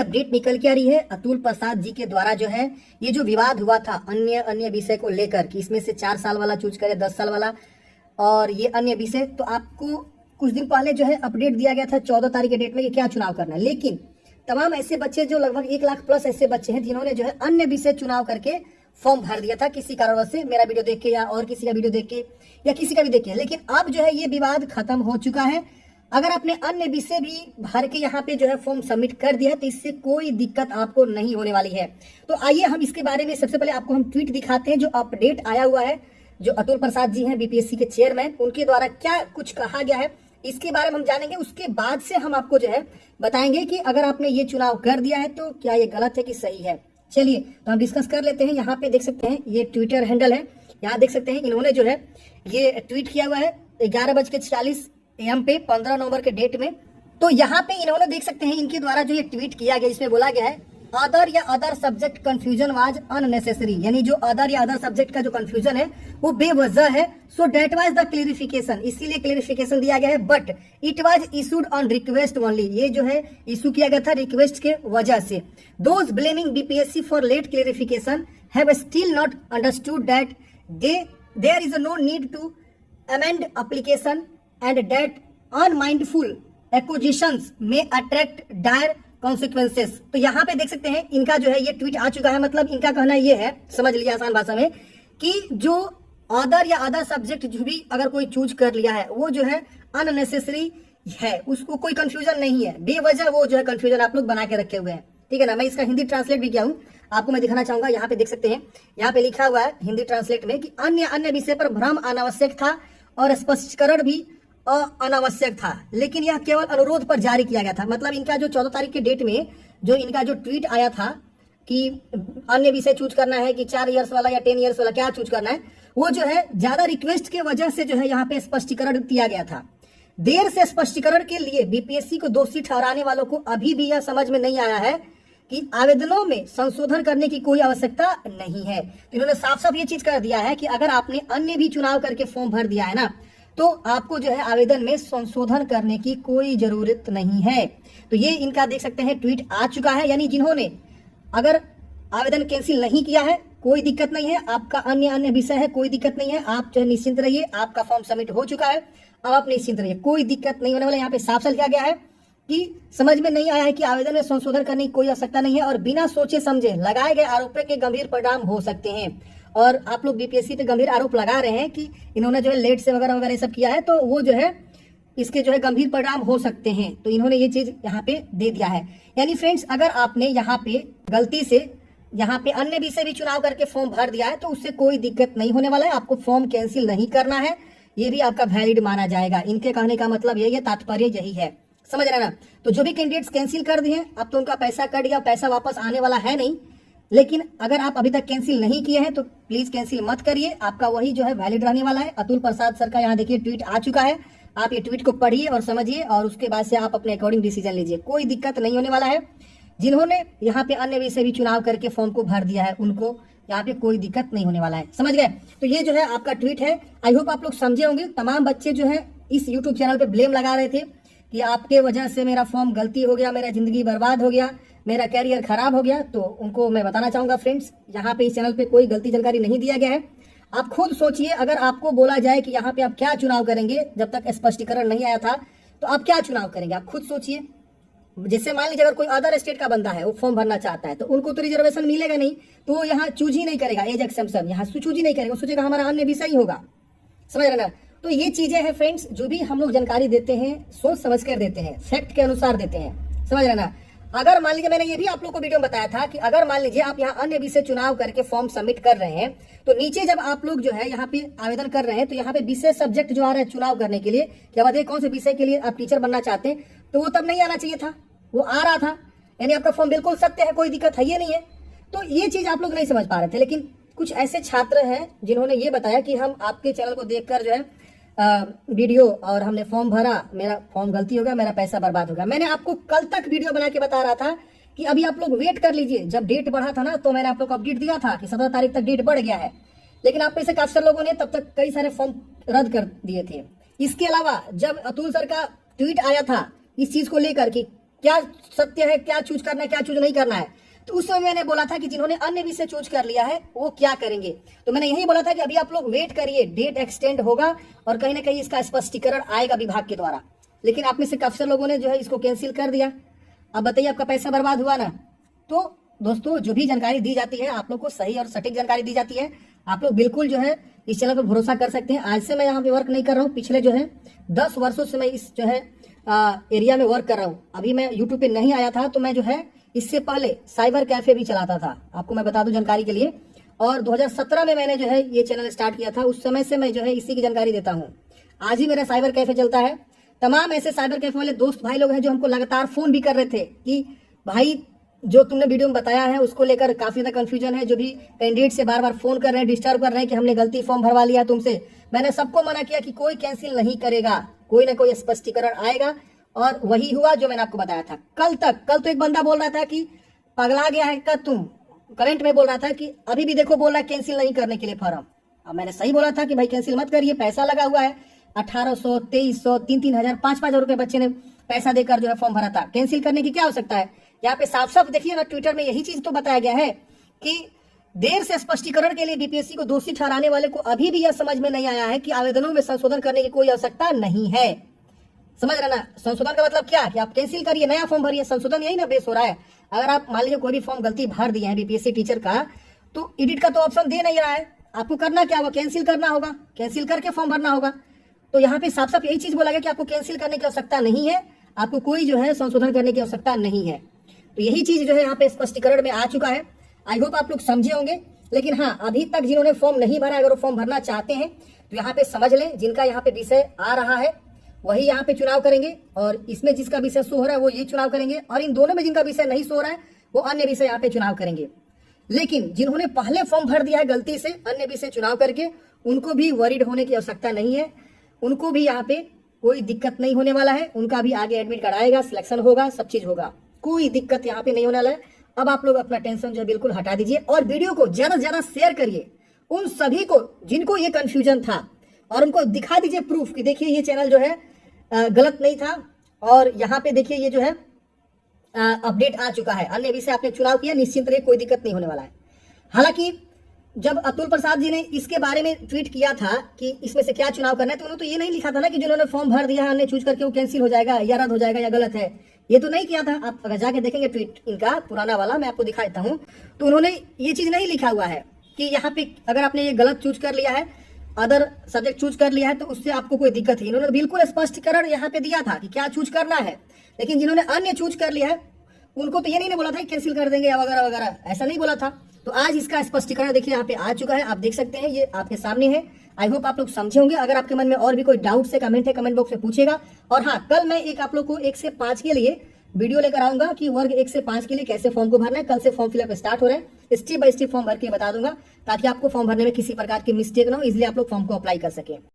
Update निकल के आ रही है अतुल प्रसाद जी के द्वारा जो है ये जो विवाद हुआ था अन्य विषय को लेकर कि इसमें से 4 साल वाला चूज करे 10 साल वाला और ये अन्य विषय, तो आपको कुछ दिन पहले जो है अपडेट दिया गया था 14 तारीख के डेट में कि क्या चुनाव करना है। लेकिन तमाम ऐसे बच्चे जो लगभग 1 लाख प्लस ऐसे बच्चे हैं जिन्होंने जो है अन्य विषय चुनाव करके फॉर्म भर दिया था किसी कारणवश से, मेरा वीडियो देख के या और किसी का वीडियो देख के या किसी का भी देख के। लेकिन अब जो है ये विवाद खत्म हो चुका है। अगर आपने अन्य विषय भी भर के यहाँ पे जो है फॉर्म सबमिट कर दिया तो इससे कोई दिक्कत आपको नहीं होने वाली है। तो आइए हम इसके बारे में सबसे पहले आपको हम ट्वीट दिखाते हैं जो अपडेट आया हुआ है, जो अतुल प्रसाद जी हैं बीपीएससी के चेयरमैन, उनके द्वारा क्या कुछ कहा गया है इसके बारे में हम जानेंगे। उसके बाद से हम आपको जो है बताएंगे कि अगर आपने ये चुनाव कर दिया है तो क्या ये गलत है कि सही है। चलिए तो हम डिस्कस कर लेते हैं। यहाँ पे देख सकते हैं ये ट्विटर हैंडल है, यहाँ देख सकते हैं इन्होंने जो है ये ट्वीट किया हुआ है 11:46 AM पे 15 नवंबर के डेट में। तो यहाँ पे इन्होंने देख सकते हैं इनके द्वारा जो ये ट्वीट किया गया इसमें बोला गया है अदर या other subject confusion was unnecessary, यानी जो अदर या अदर सब्जेक्ट का जो कंफ्यूजन है वो बेवजह है। सो डेट वाज द क्लेरिफिकेशन, इसीलिए क्लेरिफिकेशन दिया गया है, but it was issued on request only, ये जो है इशू किया गया था रिक्वेस्ट के वजह से। Those blaming BPSC for late clarification have still not understood that there is no need to amend application and that unmindful acquisitions may attract dire consequences. तो यहाँ पे देख सकते हैं इनका जो है ये ट्वीट आ चुका है। मतलब इनका कहना ये है, समझ लिया आसान भाषा में, कि जो अदर या अदर सब्जेक्ट जो भी अगर कोई चूज कर लिया है वो जो है अननेसेसरी है, उसको कोई कंफ्यूजन नहीं है, बेवजह वो जो है कंफ्यूजन आप लोग बना के रखे हुए हैं। ठीक है ना। मैं इसका हिंदी ट्रांसलेट भी किया हूँ, आपको मैं दिखाना चाहूंगा। यहाँ पे देख सकते हैं, यहाँ पे लिखा हुआ है हिंदी ट्रांसलेट में कि अन्य विषय पर भ्रम अनावश्यक था और स्पष्टीकरण भी अनावश्यक था, लेकिन यह केवल अनुरोध पर जारी किया गया था। मतलब इनका जो 14 तारीख के डेट में जो इनका जो ट्वीट आया था कि अन्य विषय चूज करना है कि 4 इयर्स वाला या 10 इयर्स वाला क्या चूज करना है, वो जो है ज्यादा रिक्वेस्ट के वजह से जो है यहाँ पे स्पष्टीकरण दिया गया था। देर से स्पष्टीकरण के लिए बीपीएससी को दोषी ठहराने वालों को अभी भी यह समझ में नहीं आया है कि आवेदनों में संशोधन करने की कोई आवश्यकता नहीं है। तो इन्होंने साफ साफ ये चीज कर दिया है कि अगर आपने अन्य भी चुनाव करके फॉर्म भर दिया है ना, तो आपको जो है आवेदन में संशोधन करने की कोई जरूरत नहीं है। तो ये इनका देख सकते हैं ट्वीट आ चुका है, यानी जिन्होंने अगर आवेदन कैंसिल नहीं किया है कोई दिक्कत नहीं है, आपका अन्य विषय है कोई दिक्कत नहीं है, आप जो है निश्चिंत रहिए, आपका फॉर्म सबमिट हो चुका है, अब आप निश्चिंत रहिए, कोई दिक्कत नहीं होने वाला। यहाँ पे साफ साफ लिखा गया है कि समझ में नहीं आया है कि आवेदन में संशोधन करने की कोई आवश्यकता नहीं है और बिना सोचे समझे लगाए गए आरोपों के गंभीर परिणाम हो सकते हैं। और आप लोग बीपीएससी पे गंभीर आरोप लगा रहे हैं कि इन्होंने जो है लेट से वगैरह वगैरह सब किया है, तो वो जो है इसके जो है गंभीर परिणाम हो सकते हैं। तो इन्होंने ये चीज यहाँ पे दे दिया है। यानी फ्रेंड्स, अगर आपने यहाँ पे गलती से यहाँ पे अन्य विषय भी चुनाव करके फॉर्म भर दिया है तो उससे कोई दिक्कत नहीं होने वाला है, आपको फॉर्म कैंसिल नहीं करना है, ये भी आपका वैलिड माना जाएगा। इनके कहने का मतलब यही है, तात्पर्य यही है, समझ रहे ना। तो जो भी कैंडिडेट्स कैंसिल कर दिए अब तो उनका पैसा कट गया, पैसा वापस आने वाला है नहीं। लेकिन अगर आप अभी तक कैंसिल नहीं किए हैं तो प्लीज कैंसिल मत करिए, आपका वही जो है वैलिड रहने वाला है। अतुल प्रसाद सर का यहाँ देखिए ट्वीट आ चुका है, आप ये ट्वीट को पढ़िए और समझिए और उसके बाद से आप अपने अकॉर्डिंग डिसीजन लीजिए, कोई दिक्कत नहीं होने वाला है। जिन्होंने यहाँ पे अन्य विषय भी चुनाव करके फॉर्म को भर दिया है उनको यहाँ पे कोई दिक्कत नहीं होने वाला है, समझ गए। तो ये जो है आपका ट्वीट है, आई होप आप लोग समझे होंगे। तमाम बच्चे जो है इस यूट्यूब चैनल पे ब्लेम लगा रहे थे कि आपके वजह से मेरा फॉर्म गलती हो गया, मेरा जिंदगी बर्बाद हो गया, मेरा कैरियर खराब हो गया। तो उनको मैं बताना चाहूंगा फ्रेंड्स, यहाँ पे इस चैनल पे कोई गलती जानकारी नहीं दिया गया है। आप खुद सोचिए, अगर आपको बोला जाए कि यहाँ पे आप क्या चुनाव करेंगे, जब तक स्पष्टीकरण नहीं आया था तो आप क्या चुनाव करेंगे, आप खुद सोचिए। जैसे मान लीजिए अगर कोई अदर स्टेट का बंदा है वो फॉर्म भरना चाहता है तो उनको तो रिजर्वेशन मिलेगा नहीं, तो वो यहाँ चूज ही नहीं करेगा, एज एक्सेप्शन यहाँ चूज ही नहीं करेगा, वो सोचेगा हमारा अन्य विषय ही होगा, समझ रहे ना। तो ये चीजें हैं फ्रेंड्स, जो भी हम लोग जानकारी देते हैं सोच समझ कर देते हैं, फैक्ट के अनुसार देते हैं, समझ रहे ना। अगर मान लीजिए, मैंने ये भी आप लोग को वीडियो में बताया था कि अगर मान लीजिए आप यहाँ अन्य विषय चुनाव करके फॉर्म सबमिट कर रहे हैं तो नीचे जब आप लोग जो है यहाँ पे आवेदन कर रहे हैं तो यहाँ पे विषय सब्जेक्ट जो आ रहा है चुनाव करने के लिए, क्या बताइए कौन से विषय के लिए आप टीचर बनना चाहते हैं, तो वो तब नहीं आना चाहिए था, वो आ रहा था, यानी आपका फॉर्म बिल्कुल सत्य है, कोई दिक्कत है ये नहीं है। तो ये चीज आप लोग नहीं समझ पा रहे थे, लेकिन कुछ ऐसे छात्र हैं जिन्होंने ये बताया कि हम आपके चैनल को देखकर जो है वीडियो और हमने फॉर्म भरा, मेरा फॉर्म गलती हो गया, मेरा पैसा बर्बाद हो गया। मैंने आपको कल तक वीडियो बना के बता रहा था कि अभी आप लोग वेट कर लीजिए, जब डेट बढ़ा था ना तो मैंने आप लोग को अपडेट दिया था कि 17 तारीख तक डेट बढ़ गया है, लेकिन आप में से काफी सारे लोगों ने तब तक कई सारे फॉर्म रद्द कर दिए थे। इसके अलावा जब अतुल सर का ट्वीट आया था इस चीज को लेकर कि क्या सत्य है, क्या चूज करना है, क्या चूज नहीं करना है। तो उस समय मैंने बोला था कि जिन्होंने अन्य विषय चूज कर लिया है वो क्या करेंगे। तो मैंने यही बोला था कि अभी आप लोग वेट करिए, डेट एक्सटेंड होगा और कहीं ना कहीं इसका स्पष्टीकरण आएगा विभाग के द्वारा। लेकिन आप में से काफी लोगों ने जो है इसको कैंसिल कर दिया। अब बताइए आपका पैसा बर्बाद हुआ ना। तो दोस्तों जो भी जानकारी दी जाती है आप लोग को सही और सटीक जानकारी दी जाती है। आप लोग बिल्कुल जो है इस चैनल पर भरोसा कर सकते हैं। आज से मैं यहाँ पे वर्क नहीं कर रहा हूँ, पिछले जो है 10 वर्षों से मैं इस जो है एरिया में वर्क कर रहा हूँ। अभी मैं यूट्यूब पे नहीं आया था तो मैं जो है इससे पहले साइबर कैफे भी चलाता था, आपको मैं बता दूं जानकारी के लिए। और 2017 में मैंने जो है ये चैनल स्टार्ट किया था, उस समय से मैं जो है इसी की जानकारी देता हूँ। आज ही मेरा साइबर कैफे चलता है। तमाम ऐसे साइबर कैफे वाले दोस्त भाई लोग हैं जो हमको लगातार फोन भी कर रहे थे कि भाई जो तुमने वीडियो में बताया है उसको लेकर काफी ज्यादा कंफ्यूजन है। जो भी कैंडिडेट से बार बार फोन कर रहे हैं, डिस्टर्ब कर रहे हैं कि हमने गलती फॉर्म भरवा लिया तुमसे। मैंने सबको मना किया कि कोई कैंसिल नहीं करेगा, कोई ना कोई स्पष्टीकरण आएगा। और वही हुआ जो मैंने आपको बताया था। कल तो एक बंदा बोल रहा था कि पगला गया है क्या तुम, कमेंट में बोल रहा था कि अभी भी देखो बोल रहा है कैंसिल नहीं करने के लिए फॉर्म। अब मैंने सही बोला था कि भाई कैंसिल मत करिए, पैसा लगा हुआ है 1800, 2300, 3-3 हजार, 5-5 रुपए बच्चे ने पैसा देकर जो है फॉर्म भरा था। कैंसिल करने की क्या आवश्यकता है। यहाँ पे साफ साफ देखिए ना, ट्विटर में यही चीज तो बताया गया है कि देर से स्पष्टीकरण के लिए बीपीएससी को दोषी ठहराने वाले को अभी भी यह समझ में नहीं आया है कि आवेदनों में संशोधन करने की कोई आवश्यकता नहीं है। समझ रहे ना, संशोधन का मतलब क्या कि आप कैंसिल करिए, नया फॉर्म भरिए। संशोधन यही ना बेस हो रहा है। अगर आप मान लीजिए कोई भी फॉर्म गलती भर दिए हैं बीपीएससी टीचर का, तो एडिट का तो ऑप्शन दे नहीं रहा है। आपको करना क्या होगा, कैंसिल करना होगा, कैंसिल करके फॉर्म भरना होगा। तो यहाँ पे साफ साफ यही चीज बोला गया कि आपको कैंसिल करने की आवश्यकता नहीं है, आपको कोई जो है संशोधन करने की आवश्यकता नहीं है। तो यही चीज जो है यहाँ पे स्पष्टीकरण में आ चुका है। आई होप आप लोग समझे होंगे। लेकिन हाँ, अभी तक जिन्होंने फॉर्म नहीं भरा, अगर वो फॉर्म भरना चाहते हैं तो यहाँ पे समझ लें, जिनका यहाँ पे विषय आ रहा है वही यहाँ पे चुनाव करेंगे, और इसमें जिसका विषय शो हो रहा है वो ये चुनाव करेंगे, और इन दोनों में जिनका विषय नहीं शो हो रहा है वो अन्य विषय यहाँ पे चुनाव करेंगे। लेकिन जिन्होंने पहले फॉर्म भर दिया है गलती से अन्य विषय चुनाव करके, उनको भी वरीड होने की आवश्यकता नहीं है। उनको भी यहाँ पे कोई दिक्कत नहीं होने वाला है। उनका भी आगे एडमिट कार्ड आएगा, सिलेक्शन होगा, सब चीज होगा, कोई दिक्कत यहाँ पे नहीं होने वाला है। अब आप लोग अपना टेंशन जो है बिल्कुल हटा दीजिए और वीडियो को ज्यादा से ज्यादा शेयर करिए उन सभी को जिनको ये कंफ्यूजन था, और उनको दिखा दीजिए प्रूफ कि देखिए ये चैनल जो है गलत नहीं था, और यहाँ पे देखिए ये जो है अपडेट आ चुका है। अन्य विषय आपने चुनाव किया, निश्चिंत रहिए, कोई दिक्कत नहीं होने वाला है। हालांकि जब अतुल प्रसाद जी ने इसके बारे में ट्वीट किया था कि इसमें से क्या चुनाव करना है, तो उन्होंने तो ये नहीं लिखा था ना कि जिन्होंने फॉर्म भर दिया है अन्य चूज करके वो कैंसिल हो जाएगा या रद्द हो जाएगा या गलत है, ये तो नहीं किया था। आप अगर जाके देखेंगे ट्वीट इनका पुराना वाला, मैं आपको दिखा देता हूँ, तो उन्होंने ये चीज नहीं लिखा हुआ है कि यहाँ पे अगर आपने ये गलत चूज कर लिया है, अदर सब्जेक्ट चूज कर लिया है तो उससे आपको कोई दिक्कत है। इन्होंने बिल्कुल स्पष्टीकरण यहाँ पे दिया था कि क्या चूज करना है। लेकिन जिन्होंने अन्य चूज कर लिया है उनको तो ये नहीं बोला था कैंसिल कर देंगे या वगैरह वगैरह, ऐसा नहीं बोला था। तो आज इसका स्पष्टीकरण देखिए यहाँ पे आ चुका है, आप देख सकते हैं, ये आपके सामने है। आई होप आप लोग समझे होंगे। अगर आपके मन में और भी कोई डाउट से कमेंट है, कमेंट बॉक्स में पूछेगा। और हाँ, कल मैं एक आप लोग को 1 से 5 के लिए वीडियो लेकर आऊंगा कि वर्ग 1 से 5 के लिए कैसे फॉर्म को भरना है। कल से फॉर्म फिलअप स्टार्ट हो रहा है, स्टेप बाय स्टेप फॉर्म भर के बता दूंगा, ताकि आपको फॉर्म भरने में किसी प्रकार की मिस्टेक ना हो, इसलिए आप लोग फॉर्म को अप्लाई कर सके।